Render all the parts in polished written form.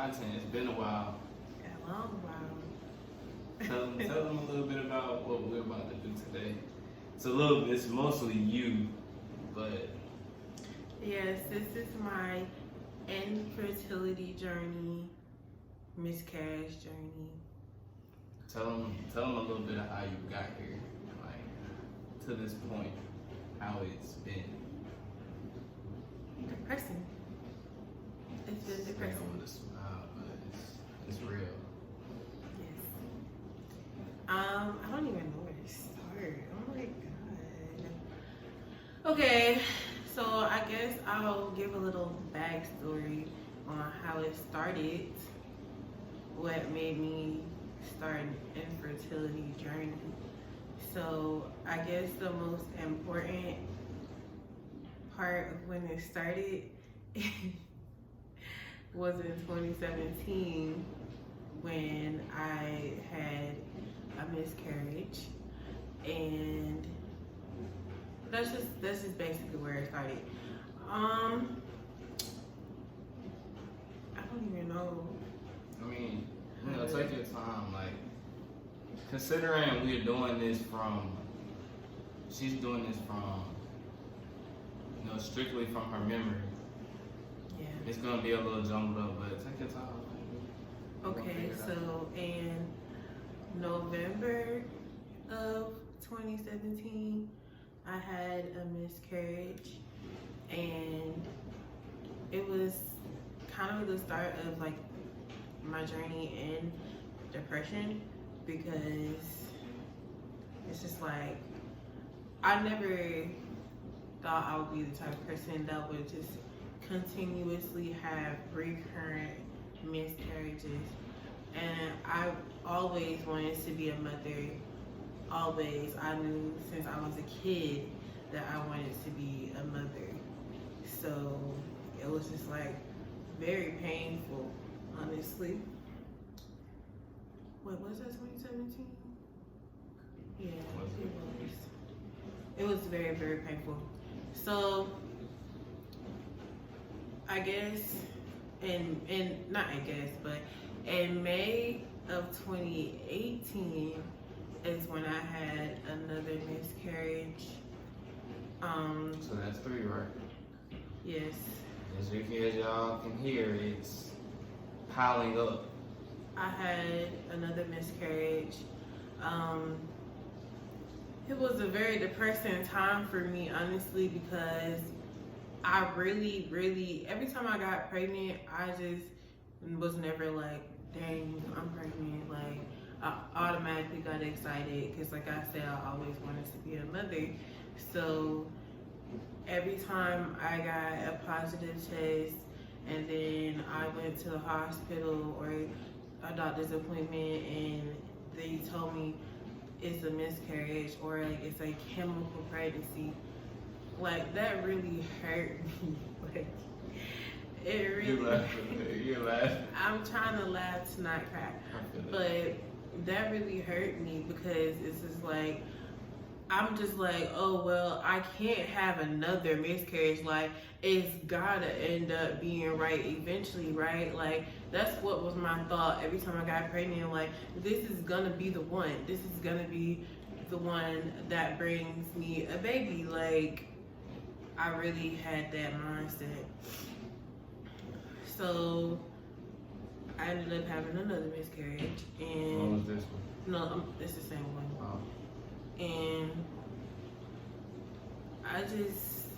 content. It's been a while. A long while. Tell them a little bit about what we're about to do today. It's mostly you, but Yes, this is my infertility journey, miscarriage journey. tell them a little bit of how you got here, like to this point, how it's been. Depressing. It's been depressing. With a smile, but it's real. Yes. I don't even know where to start. Oh my god. Okay, so I guess I'll give a little backstory on how it started, what made me start an infertility journey. So I guess the most important part of when it started was in 2017 when I had a miscarriage, and that's just basically where it started. I don't even know. I mean, take your time. Like, considering she's doing this from, strictly from her memory. Yeah. It's gonna be a little jumbled up, but take your time. Okay, so in November of 2017, I had a miscarriage, and it was kind of the start of like my journey in depression, because it's just like I never thought I would be the type of person that would just continuously have recurrent miscarriages, and I always wanted to be a mother. Always, I knew since I was a kid that I wanted to be a mother. So it was just like very painful, honestly. What was that, 2017? Yeah, it was. It was very, very painful. So I guess, but in May of 2018 is when I had another miscarriage. So that's 3, right? Yes. As y'all can hear, it's piling up. I had another miscarriage. It was a very depressing time for me, honestly, because I really, every time I got pregnant, I just was never like, dang, I'm pregnant. Like, I automatically got excited because, like I said, I always wanted to be a mother. So every time I got a positive test, and then I went to the hospital or a doctor's appointment, and they told me it's a miscarriage or like it's a chemical pregnancy, like that really hurt me. Like, it really. You're laughing. I'm trying to laugh to not cry, but that really hurt me because it's just like, I'm just like, oh well, I can't have another miscarriage. Like, it's gotta end up being right eventually, right? Like, that's what was my thought every time I got pregnant. Like, this is gonna be the one. This is gonna be the one that brings me a baby. Like, I really had that mindset. So I ended up having another miscarriage, and what was this one? No, it's the same one. Oh. And I just,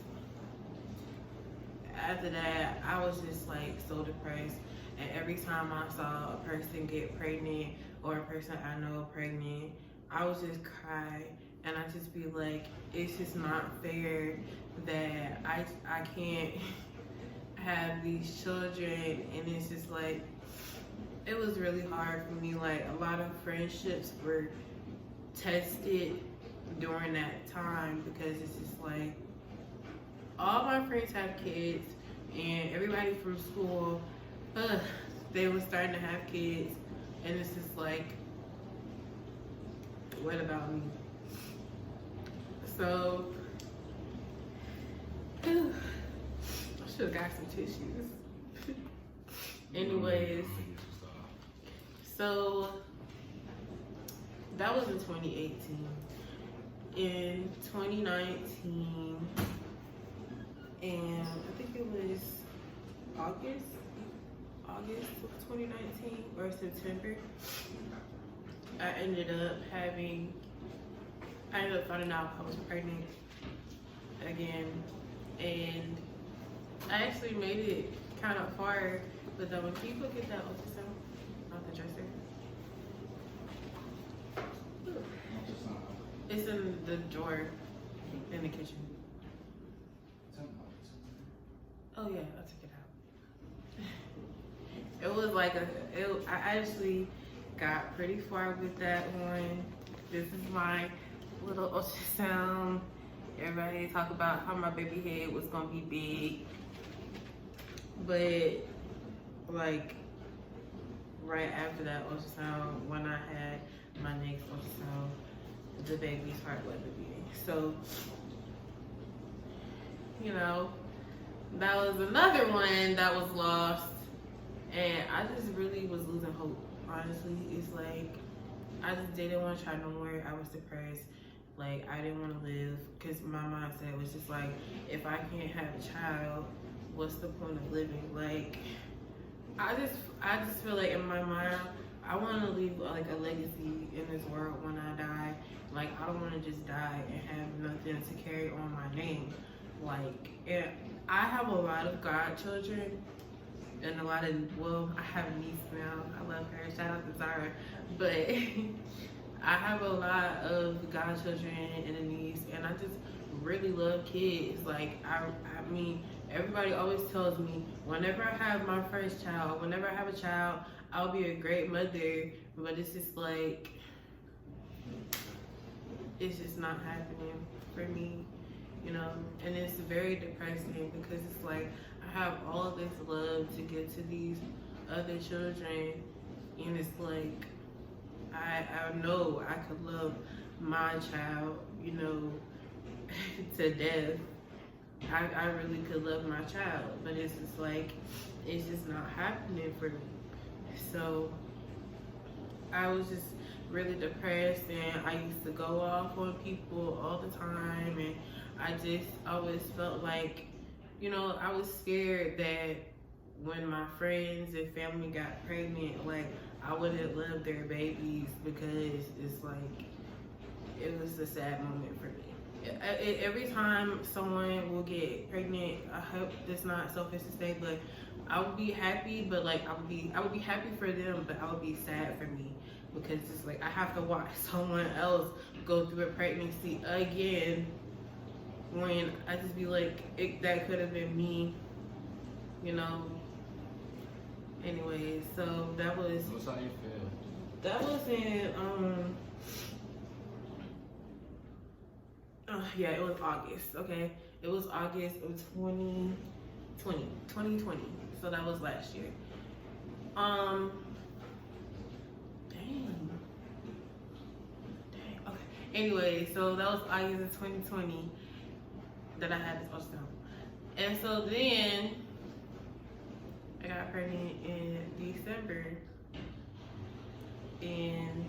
after that, I was just like so depressed. And every time I saw a person get pregnant or a person I know pregnant, I would just cry. And I just be like, it's just not fair that I can't have these children. And it's just like, it was really hard for me. Like, a lot of friendships were tested during that time, because it's just like, all my friends have kids, and everybody from school, they were starting to have kids, and it's just like, what about me? So I should have got some tissues. Anyways, so that was in 2018. In 2019, and I think it was August of 2019 or September, I ended up finding out I was pregnant again, and I actually made it kind of far, but then when people get that ultrasound out the dresser, it's in the drawer in the kitchen. Oh yeah, I took it out. It was like I actually got pretty far with that one. This is my little ultrasound. Everybody talk about how my baby head was gonna be big, but like right after that ultrasound, when I had my next ultrasound, the baby's heart wasn't beating. So, you know, that was another one that was lost, and I just really was losing hope. Honestly, it's like I just didn't want to try no more. I was depressed. Like, I didn't want to live, because my mindset was just like, if I can't have a child, what's the point of living? Like, I just feel like in my mind, I want to leave like a legacy in this world when I die. Like, I don't want to just die and have nothing to carry on my name. Like, and I have a lot of godchildren, and I have a niece now. I love her. Shout out to Zara. But I have a lot of godchildren and a niece, and I just really love kids. Like, I mean, everybody always tells me whenever I have my first child, whenever I have a child, I'll be a great mother. But it's just like, it's just not happening for me, you know? And it's very depressing, because it's like, I have all of this love to give to these other children, and it's like, I know I could love my child, you know, to death. I really could love my child, but it's just like, it's just not happening for me. So I was just really depressed, and I used to go off on people all the time, and I just always felt like, you know, I was scared that when my friends and family got pregnant, like, I wouldn't love their babies, because it's like, it was a sad moment for me. Every time someone will get pregnant, I hope it's not selfish to say, but I would be happy, but like, I would be happy for them, but I would be sad for me, because it's like, I have to watch someone else go through a pregnancy again, when I just be like, that could have been me, you know. Anyways, so that was. What's how you feel? That was in yeah, it was August. Okay, it was August of 2020. So that was last year. Dang. Okay. Anyway, so that was August of 2020 that I had this ultrasound, and so then I got pregnant in December, and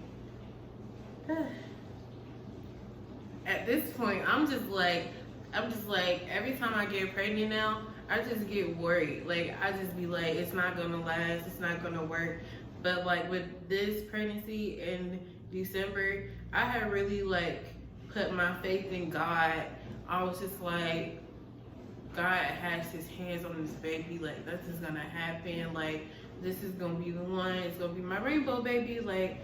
at this point, I'm just like, every time I get pregnant now, I just get worried. Like, I just be like, it's not gonna last, it's not gonna work. But like with this pregnancy in December, I had really like put my faith in God. I was just like, God has his hands on this baby. Like, this is gonna happen. Like, this is gonna be the one. It's gonna be my rainbow baby. Like,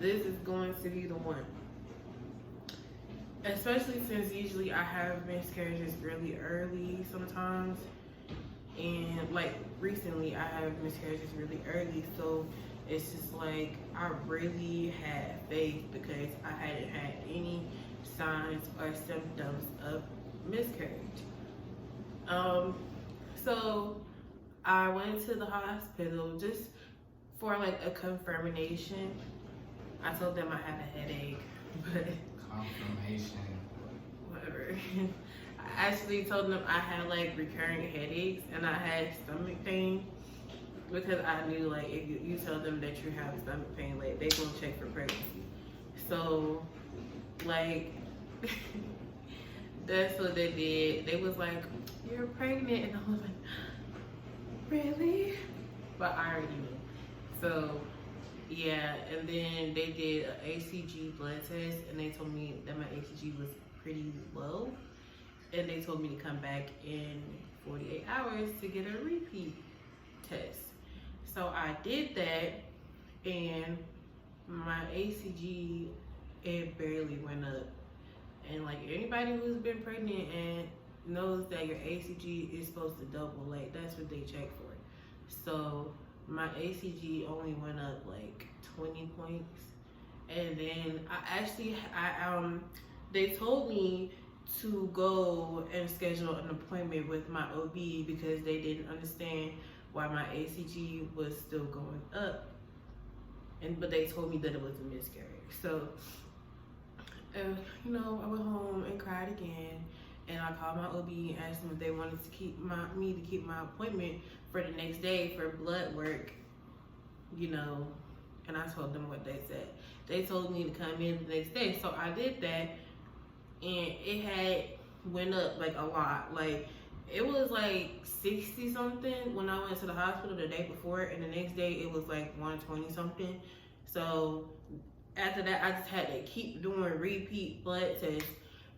this is going to be the one. Especially since usually I have miscarriages really early sometimes. And like recently I have miscarriages really early. So it's just like, I really had faith, because I hadn't had any signs or symptoms of miscarriage. So I went to the hospital just for like a confirmation. I told them I had a headache, but Confirmation. whatever. I actually told them I had like recurring headaches and I had stomach pain. because I knew like if you tell them that you have stomach pain, like they gonna check for pregnancy. So like that's what they did. They was like, "You're pregnant," and I was like, "Really?" But I already knew. So yeah, and then they did an ACG blood test, and they told me that my ACG was pretty low, and they told me to come back in 48 hours to get a repeat test. So I did that, and my ACG, it barely went up. And like anybody who's been pregnant and knows that your ACG is supposed to double, like that's what they check for. So my ACG only went up like 20 points. And then they told me to go and schedule an appointment with my OB because they didn't understand why my ACG was still going up. But they told me that it was a miscarriage. So, you know, I went home and cried again. And I called my OB and asked them if they wanted to keep my appointment for the next day for blood work, you know. And I told them what they said. They told me to come in the next day. So I did that, and it had went up like a lot. Like it was like 60 something when I went to the hospital the day before, and the next day it was like 120 something. So after that, I just had to keep doing repeat blood tests,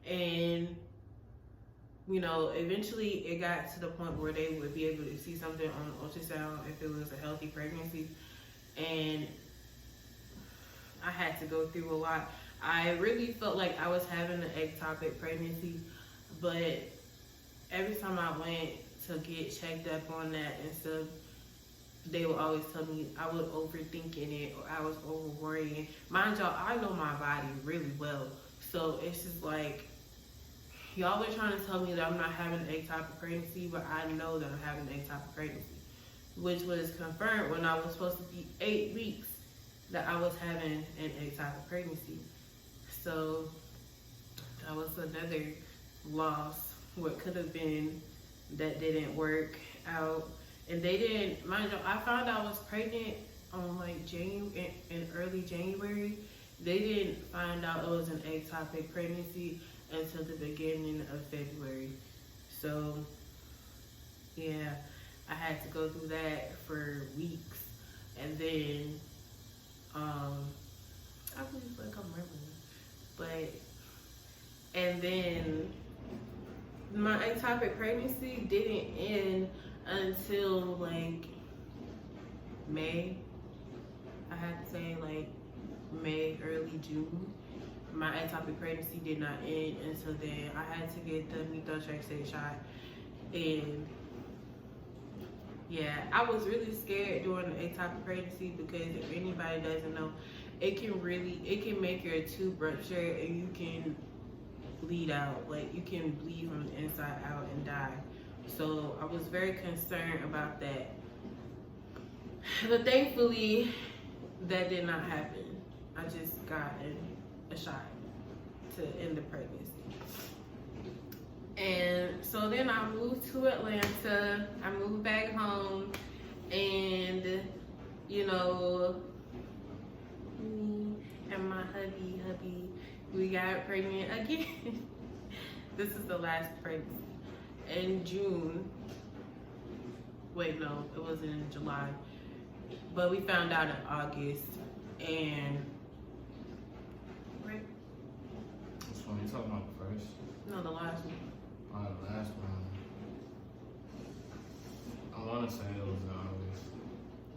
and you know, eventually it got to the point where they would be able to see something on ultrasound if it was a healthy pregnancy. And I had to go through a lot. I really felt like I was having an ectopic pregnancy, but every time I went to get checked up on that and stuff, they would always tell me I was overthinking it or I was over worrying. Mind y'all, I know my body really well. So it's just like, y'all are trying to tell me that I'm not having an ectopic pregnancy, but I know that I'm having an ectopic pregnancy, which was confirmed when I was supposed to be 8 weeks that I was having an ectopic pregnancy. So that was another loss. What could have been that didn't work out. And they didn't, mind you, I found out I was pregnant on like in early January. They didn't find out it was an ectopic pregnancy until the beginning of February. So yeah, I had to go through that for weeks. And then I believe like I'm remembering, and then my ectopic pregnancy didn't end until like May. I had to say like May, early June. My ectopic pregnancy did not end until then. I had to get the methotrexate shot, and yeah, I was really scared during the ectopic pregnancy because if anybody doesn't know, it can make your tube rupture and you can bleed out. Like you can bleed from the inside out and die. So I was very concerned about that. But thankfully, that did not happen. I just got a shot to end the pregnancy. And so then I moved to Atlanta. I moved back home, and you know, me and my hubby, we got pregnant again. This is the last pregnancy. In June. Wait, no, it wasn't in July. But we found out in August, and right? Which one are you talking about first? No, the last one. Oh, the last one. I want to say it was in August.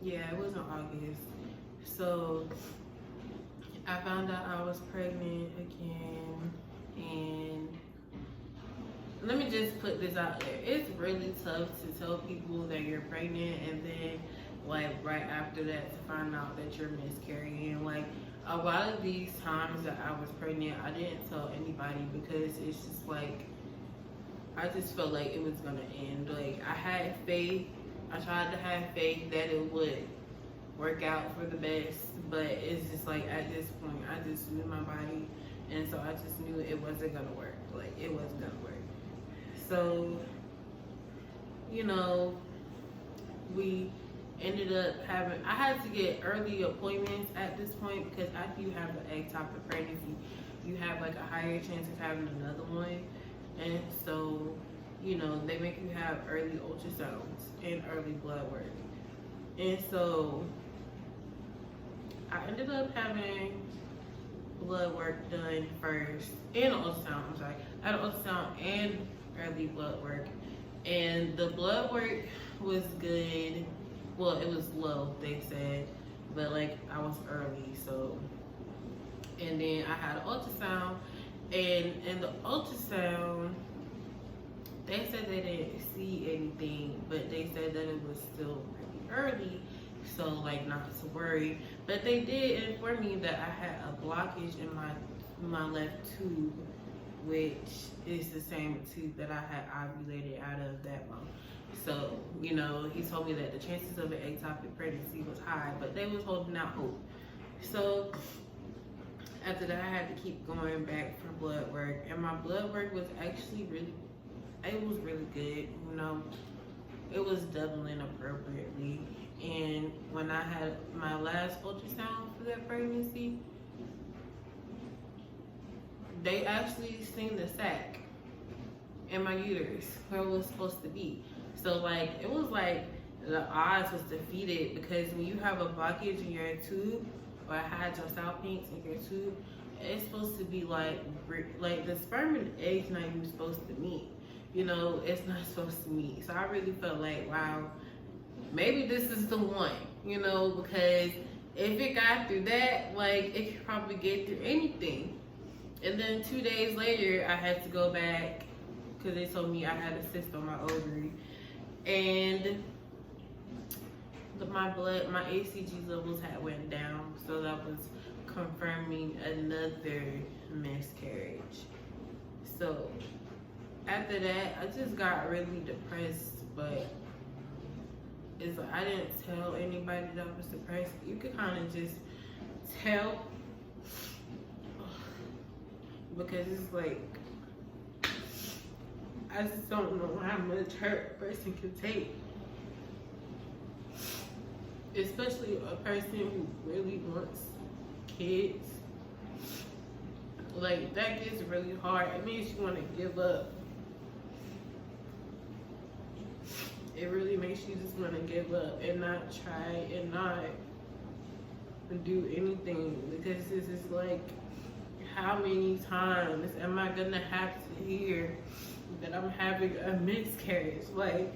Yeah, it was in August. So I found out I was pregnant again, and let me just put this out there. It's really tough to tell people that you're pregnant and then like right after that to find out that you're miscarrying. Like a lot of these times that I was pregnant, I didn't tell anybody because it's just like, I just felt like it was gonna end. Like I had faith. I tried to have faith that it would work out for the best, but it's just like at this point, I just knew my body, and so I just knew it wasn't gonna work. Like it wasn't gonna work. So, you know, we ended up having, I had to get early appointments at this point because after you have an ectopic pregnancy, you have like a higher chance of having another one. And so, you know, they make you have early ultrasounds and early blood work. And so I ended up having blood work done first and ultrasound. I'm sorry, I had an ultrasound and early blood work, and the blood work was good. Well, it was low, they said, but like I was early, so. And then I had an ultrasound, and in the ultrasound, they said they didn't see anything, but they said that it was still pretty early, so like not to worry. But they did inform me that I had a blockage in my left tube, which is the same tube that I had ovulated out of that month. So, you know, he told me that the chances of an ectopic pregnancy was high, but they was holding out hope. So after that, I had to keep going back for blood work, and my blood work was actually it was really good. You know, it was doubling appropriately. And when I had my last ultrasound for that pregnancy, they actually seen the sac in my uterus where it was supposed to be. So like, it was like the odds was defeated, because when you have a blockage in your tube, or hydrosalpinx in your tube, it's supposed to be like the sperm and eggs not even supposed to meet. You know, it's not supposed to meet. So I really felt like, wow, maybe this is the one, you know, because if it got through that, like, it could probably get through anything. And then 2 days later, I had to go back because they told me I had a cyst on my ovary. And my HCG levels had went down, so that was confirming another miscarriage. So after that, I just got really depressed, but it's like I didn't tell anybody that I was depressed. You could kind of just tell, because it's like, I just don't know how much hurt a person can take. Especially a person who really wants kids. Like, that gets really hard. It makes you want to give up. It really makes you just want to give up and not try and not do anything, because this is like, how many times am I gonna have to hear that I'm having a miscarriage? Like,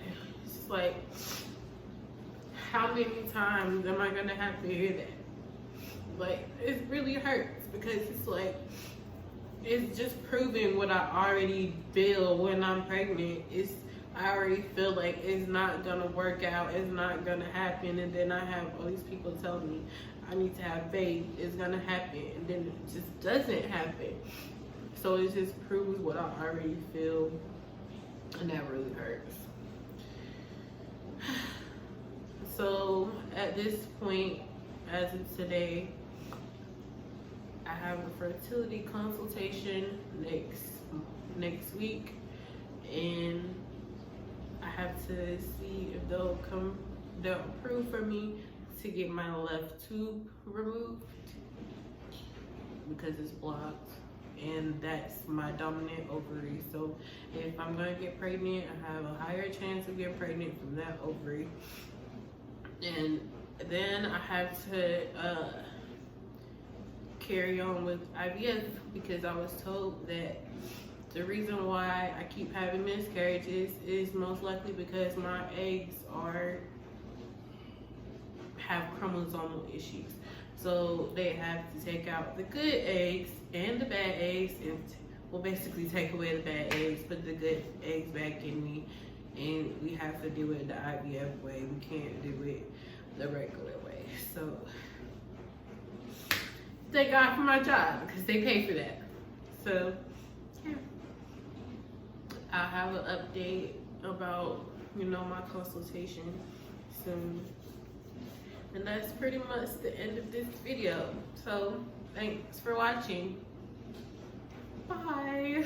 it's just like, how many times am I gonna have to hear that? Like, it really hurts, because it's like, it's just proving what I already feel when I'm pregnant. I already feel like it's not gonna work out, it's not gonna happen, and then I have all these people telling me I need to have faith, it's gonna happen, and then it just doesn't happen. So it just proves what I already feel, and that really hurts. So at this point, as of today, I have a fertility consultation next week, and I have to see if they'll approve for me to get my left tube removed, because it's blocked, and that's my dominant ovary. So if I'm gonna get pregnant, I have a higher chance of getting pregnant from that ovary. And then I have to carry on with IVF, because I was told that the reason why I keep having miscarriages is most likely because my eggs have chromosomal issues. So they have to take out the good eggs and the bad eggs, and well, basically take away the bad eggs, put the good eggs back in me, and we have to do it the IVF way. We can't do it the regular way. So thank God for my job, because they pay for that. So yeah, I'll have an update about, you know, my consultation soon. And that's pretty much the end of this video. So thanks for watching. Bye.